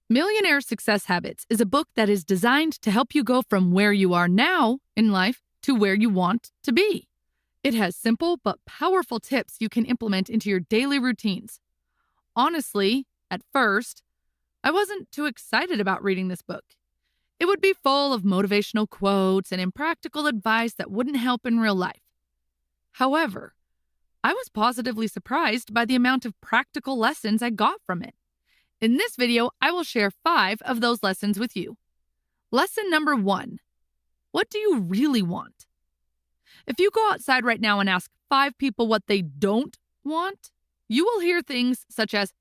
Millionaire Success Habits is a book that is designed to help you go from where you are now in life to where you want to be. It has simple but powerful tips you can implement into your daily routines. Honestly, at first, I wasn't too excited about reading this book. It would be full of motivational quotes and impractical advice that wouldn't help in real life. However, I was positively surprised by the amount of practical lessons I got from it. In this video, I will share 5 of those lessons with you. Lesson number 1. What do you really want? If you go outside right now and ask 5 people what they don't want, you will hear things such as,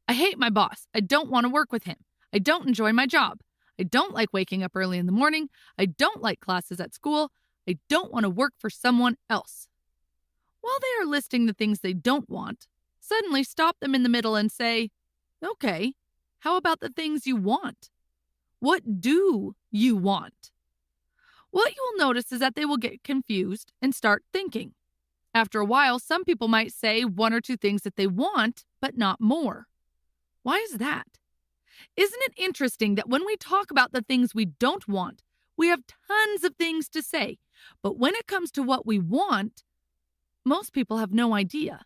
I hate my boss. I don't want to work with him. I don't enjoy my job. I don't like waking up early in the morning. I don't like classes at school. I don't want to work for someone else. While they are listing the things they don't want, suddenly stop them in the middle and say, okay, how about the things you want? What do you want? What you will notice is that they will get confused and start thinking. After a while, some people might say 1 or 2 things that they want, but not more. Why is that? Isn't it interesting that when we talk about the things we don't want, we have tons of things to say, but when it comes to what we want, most people have no idea.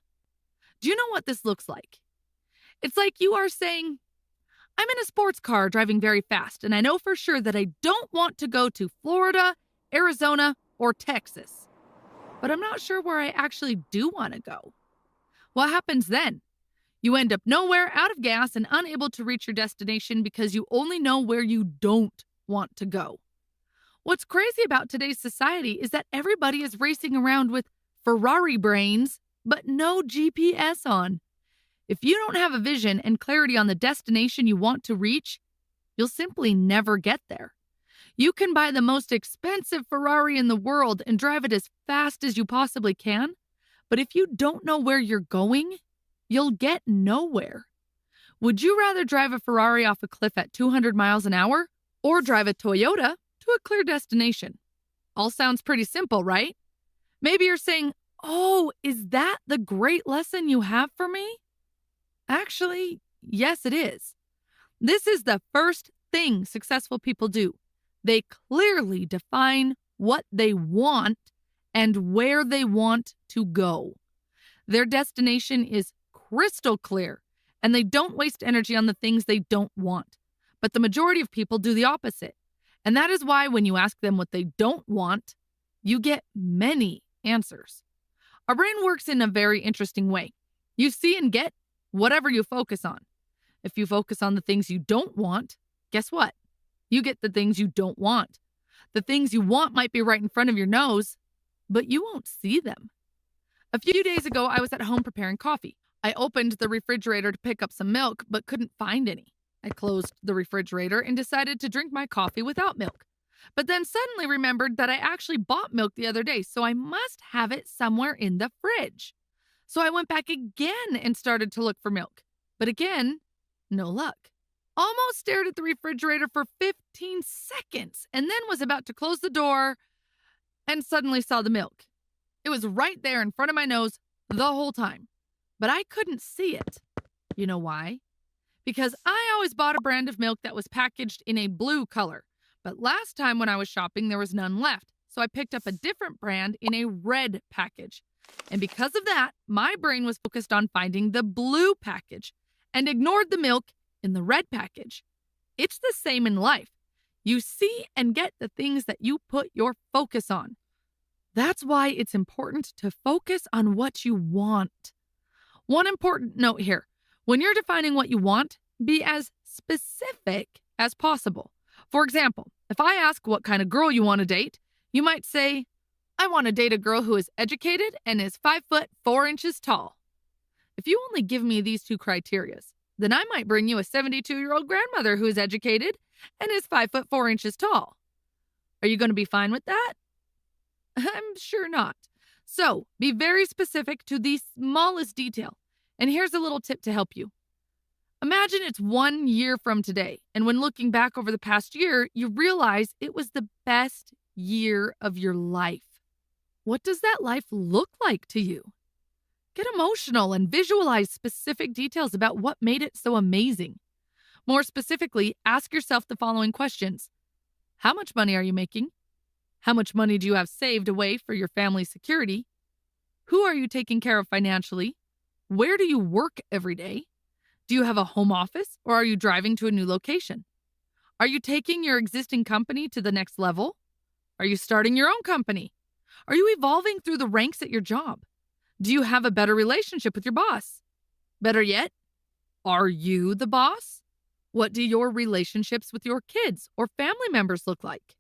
Do you know what this looks like? It's like you are saying, I'm in a sports car driving very fast, and I know for sure that I don't want to go to Florida, Arizona, or Texas. But I'm not sure where I actually do want to go. What happens then? You end up nowhere, out of gas, and unable to reach your destination because you only know where you don't want to go. What's crazy about today's society is that everybody is racing around with Ferrari brains, but no GPS on. If you don't have a vision and clarity on the destination you want to reach, you'll simply never get there. You can buy the most expensive Ferrari in the world and drive it as fast as you possibly can, but if you don't know where you're going, you'll get nowhere. Would you rather drive a Ferrari off a cliff at 200 miles an hour or drive a Toyota to a clear destination? All sounds pretty simple, right? Maybe you're saying, oh, is that the great lesson you have for me? Actually, yes, it is. This is the first thing successful people do. They clearly define what they want and where they want to go. Their destination is crystal clear, and they don't waste energy on the things they don't want. But the majority of people do the opposite. And that is why when you ask them what they don't want, you get many answers. Our brain works in a very interesting way. You see and get whatever you focus on. If you focus on the things you don't want, guess what? You get the things you don't want. The things you want might be right in front of your nose, but you won't see them. A few days ago, I was at home preparing coffee. I opened the refrigerator to pick up some milk, but couldn't find any. I closed the refrigerator and decided to drink my coffee without milk. But then suddenly remembered that I actually bought milk the other day, so I must have it somewhere in the fridge. So I went back again and started to look for milk. But again, no luck. Almost stared at the refrigerator for 15 seconds and then was about to close the door and suddenly saw the milk. It was right there in front of my nose the whole time, but I couldn't see it. You know why? Because I always bought a brand of milk that was packaged in a blue color, but last time when I was shopping, there was none left, so I picked up a different brand in a red package. And because of that, my brain was focused on finding the blue package and ignored the milk in the red package. It's the same in life. You see and get the things that you put your focus on. That's why it's important to focus on what you want. One important note here. When you're defining what you want, be as specific as possible. For example, if I ask what kind of girl you want to date, you might say, I want to date a girl who is educated and is 5 foot 4 inches tall. If you only give me these 2 criteria, then I might bring you a 72-year-old grandmother who is educated and is 5 foot 4 inches tall. Are you going to be fine with that? I'm sure not. So be very specific to the smallest detail. And here's a little tip to help you. Imagine it's 1 year from today, and when looking back over the past year, you realize it was the best year of your life. What does that life look like to you? Get emotional and visualize specific details about what made it so amazing. More specifically, ask yourself the following questions. How much money are you making? How much money do you have saved away for your family's security? Who are you taking care of financially? Where do you work every day? Do you have a home office or are you driving to a new location? Are you taking your existing company to the next level? Are you starting your own company? Are you evolving through the ranks at your job? Do you have a better relationship with your boss? Better yet, are you the boss? What do your relationships with your kids or family members look like?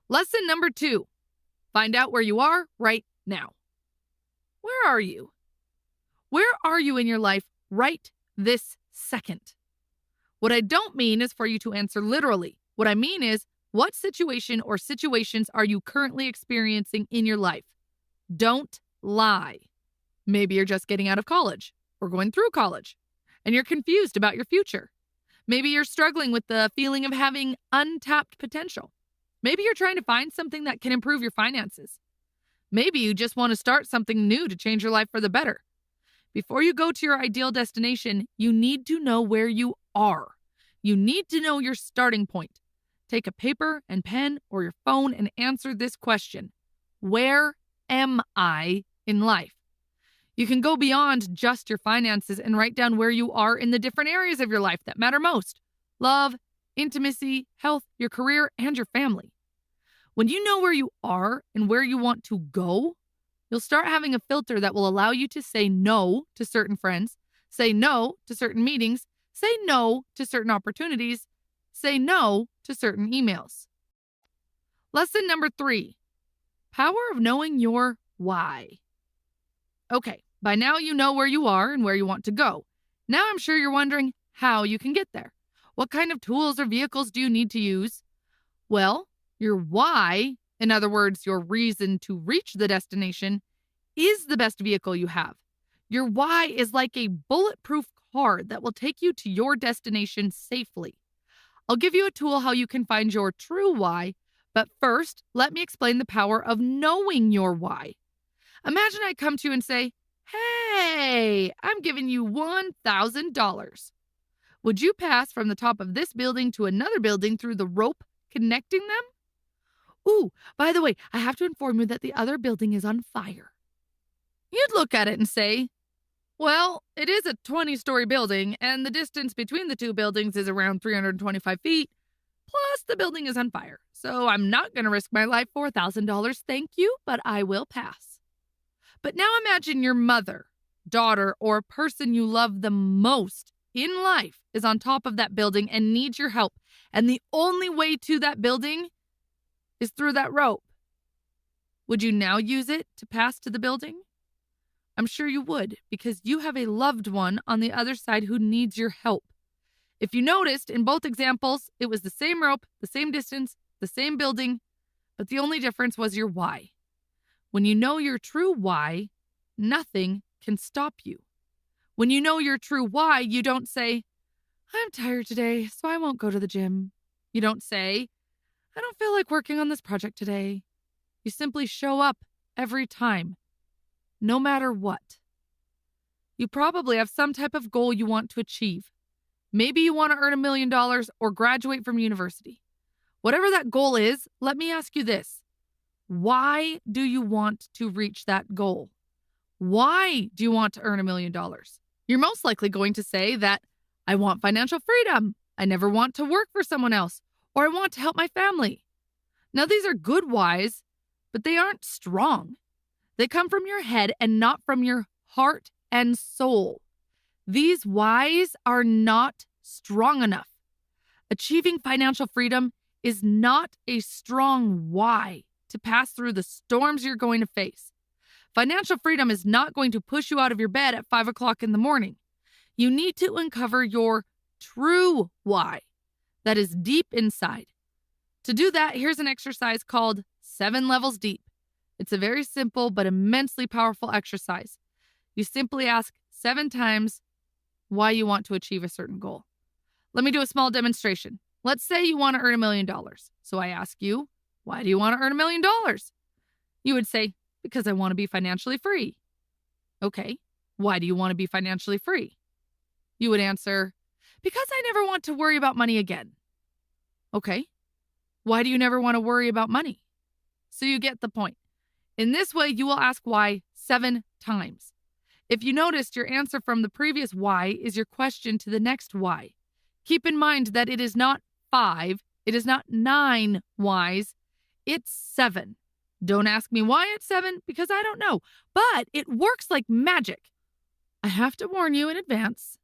Lesson number 2, find out where you are right now. Where are you? Where are you in your life right this second? What I don't mean is for you to answer literally. What I mean is, what situation or situations are you currently experiencing in your life? Don't lie. Maybe you're just getting out of college or going through college, and you're confused about your future. Maybe you're struggling with the feeling of having untapped potential. Maybe you're trying to find something that can improve your finances. Maybe you just want to start something new to change your life for the better. Before you go to your ideal destination, you need to know where you are. You need to know your starting point. Take a paper and pen or your phone and answer this question. Where am I in life? You can go beyond just your finances and write down where you are in the different areas of your life that matter most. Love, intimacy, health, your career, and your family. When you know where you are and where you want to go, you'll start having a filter that will allow you to say no to certain friends, say no to certain meetings, say no to certain opportunities, say no to certain emails. Lesson number 3, power of knowing your why. Okay, by now you know where you are and where you want to go. Now I'm sure you're wondering how you can get there. What kind of tools or vehicles do you need to use? Well, your why, in other words, your reason to reach the destination, is the best vehicle you have. Your why is like a bulletproof car that will take you to your destination safely. I'll give you a tool how you can find your true why, but first, let me explain the power of knowing your why. Imagine I come to you and say, "Hey, I'm giving you $1,000. Would you pass from the top of this building to another building through the rope connecting them? Ooh, by the way, I have to inform you that the other building is on fire." You'd look at it and say, "Well, it is a 20-story building, and the distance between the two buildings is around 325 feet, plus the building is on fire, so I'm not going to risk my life for $1,000, thank you, but I will pass." But now imagine your mother, daughter, or a person you love the most in life is on top of that building and needs your help, and the only way to that building is through that rope. Would you now use it to pass to the building? I'm sure you would, because you have a loved one on the other side who needs your help. If you noticed, in both examples, it was the same rope, the same distance, the same building, but the only difference was your why. When you know your true why, nothing can stop you. When you know your true why, you don't say, "I'm tired today, so I won't go to the gym." You don't say, "I don't feel like working on this project today." You simply show up every time, no matter what. You probably have some type of goal you want to achieve. Maybe you want to earn $1 million or graduate from university. Whatever that goal is, let me ask you this. Why do you want to reach that goal? Why do you want to earn $1 million? You're most likely going to say that I want financial freedom. I never want to work for someone else, or I want to help my family. Now, these are good whys, but they aren't strong. They come from your head and not from your heart and soul. These whys are not strong enough. Achieving financial freedom is not a strong why to pass through the storms you're going to face. Financial freedom is not going to push you out of your bed at 5 o'clock in the morning. You need to uncover your true why that is deep inside. To do that, here's an exercise called 7 Levels Deep. It's a very simple but immensely powerful exercise. You simply ask 7 times why you want to achieve a certain goal. Let me do a small demonstration. Let's say you want to earn $1 million. So I ask you, why do you want to earn $1 million? You would say, because I want to be financially free. Okay, why do you want to be financially free? You would answer, Because I never want to worry about money again. Okay. Why do you never want to worry about money? So you get the point. In this way, you will ask why 7 times. If you noticed, your answer from the previous why is your question to the next why. Keep in mind that it is not 5, it is not 9 whys, it's 7. Don't ask me why it's 7, because I don't know, but it works like magic. I have to warn you in advance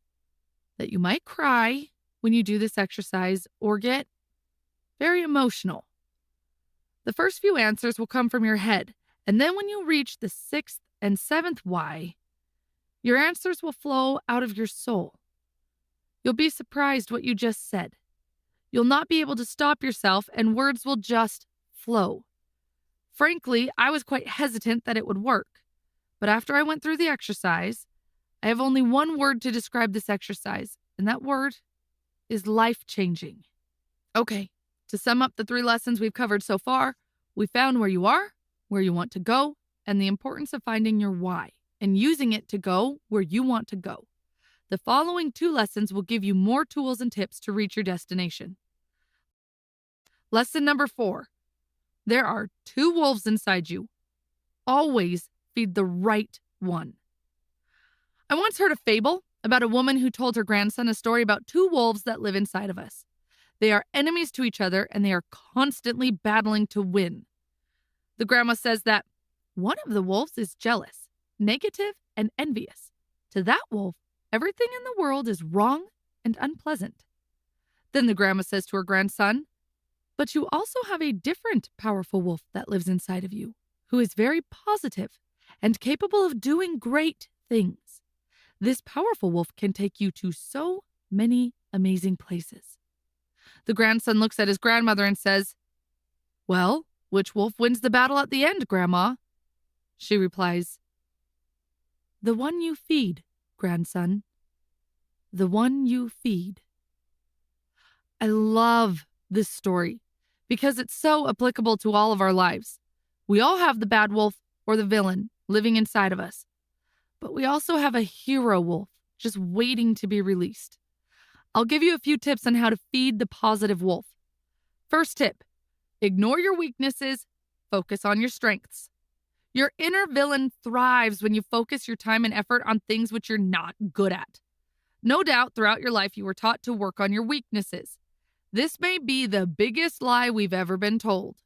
that you might cry when you do this exercise or get very emotional. The first few answers will come from your head, and then when you reach the 6th and 7th why, your answers will flow out of your soul. You'll be surprised what you just said. You'll not be able to stop yourself, and words will just flow. Frankly, I was quite hesitant that it would work, but after I went through the exercise, I have only one word to describe this exercise, and that word is life-changing. Okay, to sum up the 3 lessons we've covered so far, we found where you are, where you want to go, and the importance of finding your why and using it to go where you want to go. The following 2 lessons will give you more tools and tips to reach your destination. Lesson number 4. There are 2 wolves inside you. Always feed the right one. I once heard a fable about a woman who told her grandson a story about 2 wolves that live inside of us. They are enemies to each other, and they are constantly battling to win. The grandma says that one of the wolves is jealous, negative, and envious. To that wolf, everything in the world is wrong and unpleasant. Then the grandma says to her grandson, but you also have a different powerful wolf that lives inside of you, who is very positive and capable of doing great things. This powerful wolf can take you to so many amazing places. The grandson looks at his grandmother and says, well, which wolf wins the battle at the end, Grandma? She replies, the one you feed, grandson. The one you feed. I love this story because it's so applicable to all of our lives. We all have the bad wolf or the villain living inside of us, but we also have a hero wolf just waiting to be released. I'll give you a few tips on how to feed the positive wolf. First tip, ignore your weaknesses, focus on your strengths. Your inner villain thrives when you focus your time and effort on things which you're not good at. No doubt throughout your life you were taught to work on your weaknesses. This may be the biggest lie we've ever been told.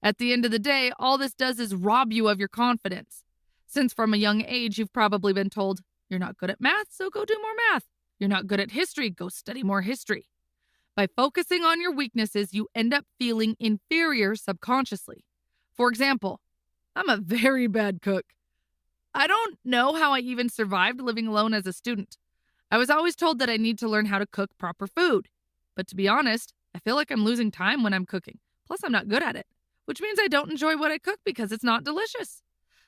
At the end of the day, all this does is rob you of your confidence. Since from a young age you've probably been told, you're not good at math, so go do more math. You're not good at history, go study more history. By focusing on your weaknesses, you end up feeling inferior subconsciously. For example, I'm a very bad cook. I don't know how I even survived living alone as a student. I was always told that I need to learn how to cook proper food. But to be honest, I feel like I'm losing time when I'm cooking. Plus, I'm not good at it, which means I don't enjoy what I cook because it's not delicious.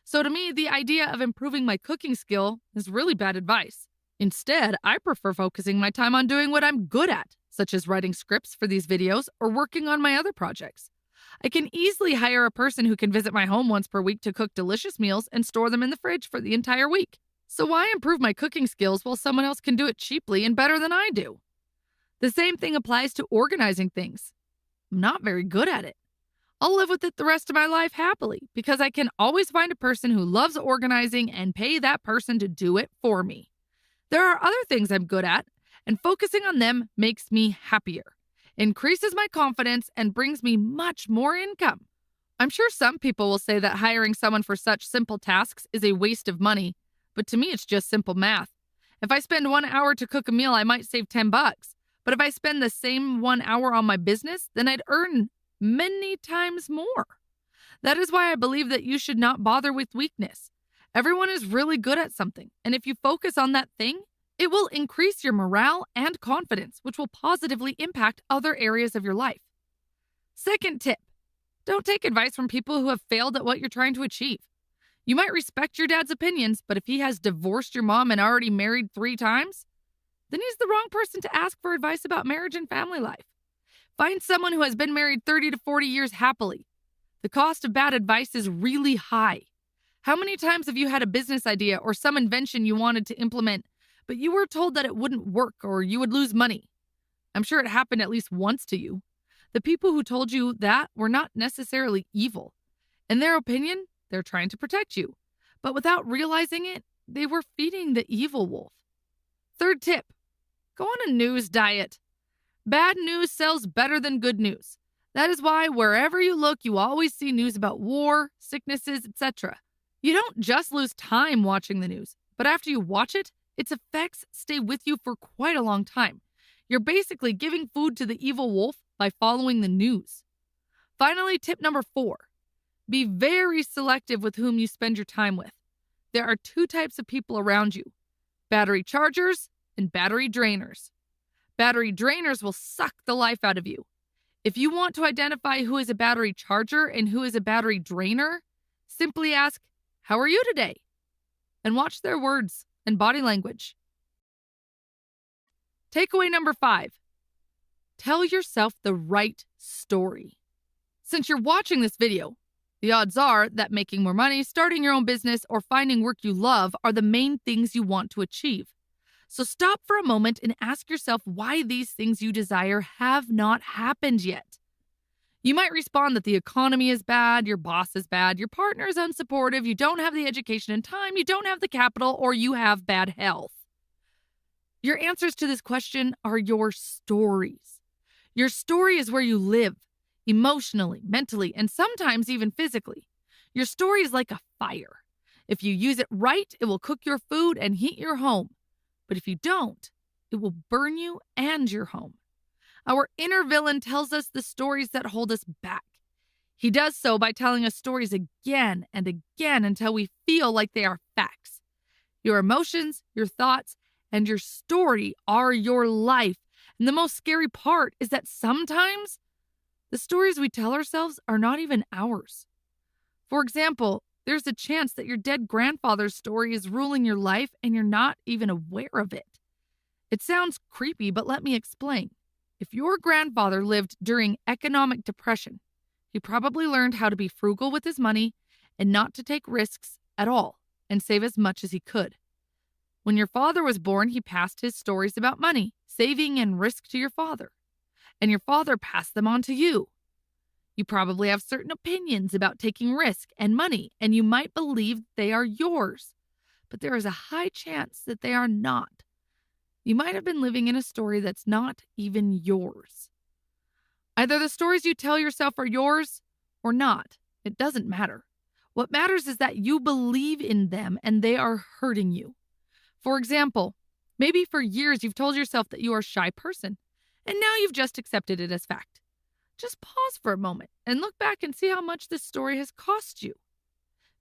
So to me, the idea of improving my cooking skill is really bad advice. Instead, I prefer focusing my time on doing what I'm good at, such as writing scripts for these videos or working on my other projects. I can easily hire a person who can visit my home once per week to cook delicious meals and store them in the fridge for the entire week. So why improve my cooking skills while someone else can do it cheaply and better than I do? The same thing applies to organizing things. I'm not very good at it. I'll live with it the rest of my life happily because I can always find a person who loves organizing and pay that person to do it for me. There are other things I'm good at, and focusing on them makes me happier, increases my confidence, and brings me much more income. I'm sure some people will say that hiring someone for such simple tasks is a waste of money, but to me it's just simple math. If I spend 1 hour to cook a meal, I might save $10. But if I spend the same 1 hour on my business, then I'd earn many times more. That is why I believe that you should not bother with weakness. Everyone is really good at something, and if you focus on that thing, it will increase your morale and confidence, which will positively impact other areas of your life. Second tip, don't take advice from people who have failed at what you're trying to achieve. You might respect your dad's opinions, but if he has divorced your mom and already married 3 times, then he's the wrong person to ask for advice about marriage and family life. Find someone who has been married 30 to 40 years happily. The cost of bad advice is really high. How many times have you had a business idea or some invention you wanted to implement, but you were told that it wouldn't work or you would lose money? I'm sure it happened at least once to you. The people who told you that were not necessarily evil. In their opinion, they're trying to protect you. But without realizing it, they were feeding the evil wolf. Third tip, go on a news diet. Bad news sells better than good news. That is why wherever you look, you always see news about war, sicknesses, etc. You don't just lose time watching the news, but after you watch it, its effects stay with you for quite a long time. You're basically giving food to the evil wolf by following the news. Finally, tip number 4. Be very selective with whom you spend your time with. There are 2 types of people around you: battery chargers and battery drainers. Battery drainers will suck the life out of you. If you want to identify who is a battery charger and who is a battery drainer, simply ask, "How are you today?" and watch their words and body language. Takeaway number 5. Tell yourself the right story. Since you're watching this video, the odds are that making more money, starting your own business, or finding work you love are the main things you want to achieve. So stop for a moment and ask yourself why these things you desire have not happened yet. You might respond that the economy is bad, your boss is bad, your partner is unsupportive, you don't have the education and time, you don't have the capital, or you have bad health. Your answers to this question are your stories. Your story is where you live, emotionally, mentally, and sometimes even physically. Your story is like a fire. If you use it right, it will cook your food and heat your home. But if you don't, it will burn you and your home. Our inner villain tells us the stories that hold us back. He does so by telling us stories again and again until we feel like they are facts. Your emotions, your thoughts, and your story are your life. And the most scary part is that sometimes the stories we tell ourselves are not even ours. For example, there's a chance that your dead grandfather's story is ruling your life and you're not even aware of it. It sounds creepy, but let me explain. If your grandfather lived during economic depression, he probably learned how to be frugal with his money and not to take risks at all and save as much as he could. When your father was born, he passed his stories about money, saving, and risk to your father. And your father passed them on to you. You probably have certain opinions about taking risk and money, and you might believe they are yours. But there is a high chance that they are not. You might have been living in a story that's not even yours. Either the stories you tell yourself are yours or not. It doesn't matter. What matters is that you believe in them and they are hurting you. For example, maybe for years you've told yourself that you are a shy person, and now you've just accepted it as fact. Just pause for a moment and look back and see how much this story has cost you.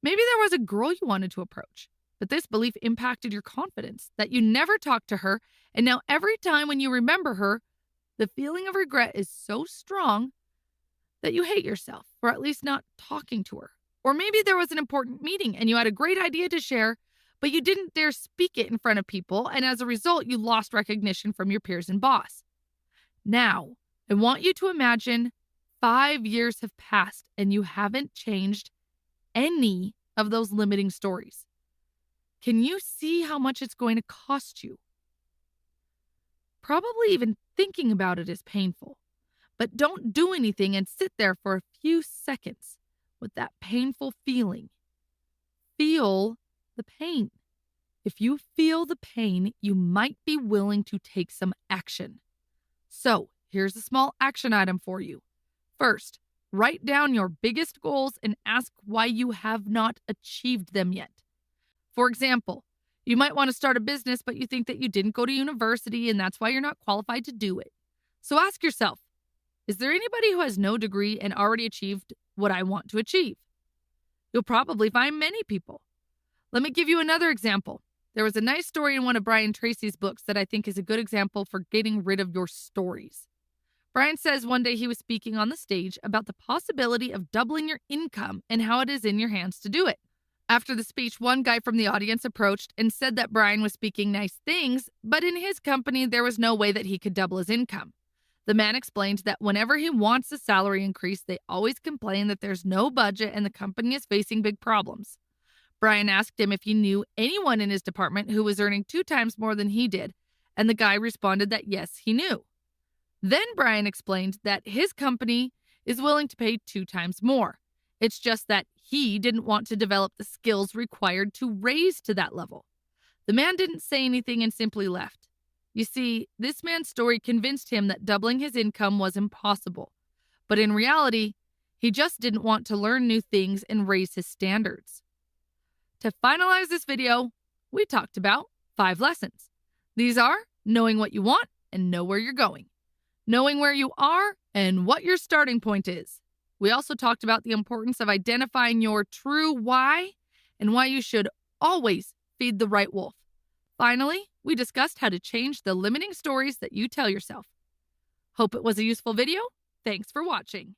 Maybe there was a girl you wanted to approach, but this belief impacted your confidence that you never talked to her, and now every time when you remember her, the feeling of regret is so strong that you hate yourself for at least not talking to her. Or maybe there was an important meeting and you had a great idea to share, but you didn't dare speak it in front of people, and as a result, you lost recognition from your peers and boss. Now, I want you to imagine 5 years have passed and you haven't changed any of those limiting stories. Can you see how much it's going to cost you? Probably even thinking about it is painful, but don't do anything and sit there for a few seconds with that painful feeling. Feel the pain. If you feel the pain, you might be willing to take some action. So, here's a small action item for you. First, write down your biggest goals and ask why you have not achieved them yet. For example, you might want to start a business, but you think that you didn't go to university and that's why you're not qualified to do it. So ask yourself, is there anybody who has no degree and already achieved what I want to achieve? You'll probably find many people. Let me give you another example. There was a nice story in one of Brian Tracy's books that I think is a good example for getting rid of your stories. Brian says one day he was speaking on the stage about the possibility of doubling your income and how it is in your hands to do it. After the speech, one guy from the audience approached and said that Brian was speaking nice things, but in his company there was no way that he could double his income. The man explained that whenever he wants a salary increase, they always complain that there's no budget and the company is facing big problems. Brian asked him if he knew anyone in his department who was earning 2 times more than he did, and the guy responded that yes, he knew. Then Brian explained that his company is willing to pay 2 times more. It's just that he didn't want to develop the skills required to raise to that level. The man didn't say anything and simply left. You see, this man's story convinced him that doubling his income was impossible. But in reality, he just didn't want to learn new things and raise his standards. To finalize this video, we talked about 5 lessons. These are knowing what you want and know where you're going, knowing where you are and what your starting point is. We also talked about the importance of identifying your true why and why you should always feed the right wolf. Finally, we discussed how to change the limiting stories that you tell yourself. Hope it was a useful video. Thanks for watching.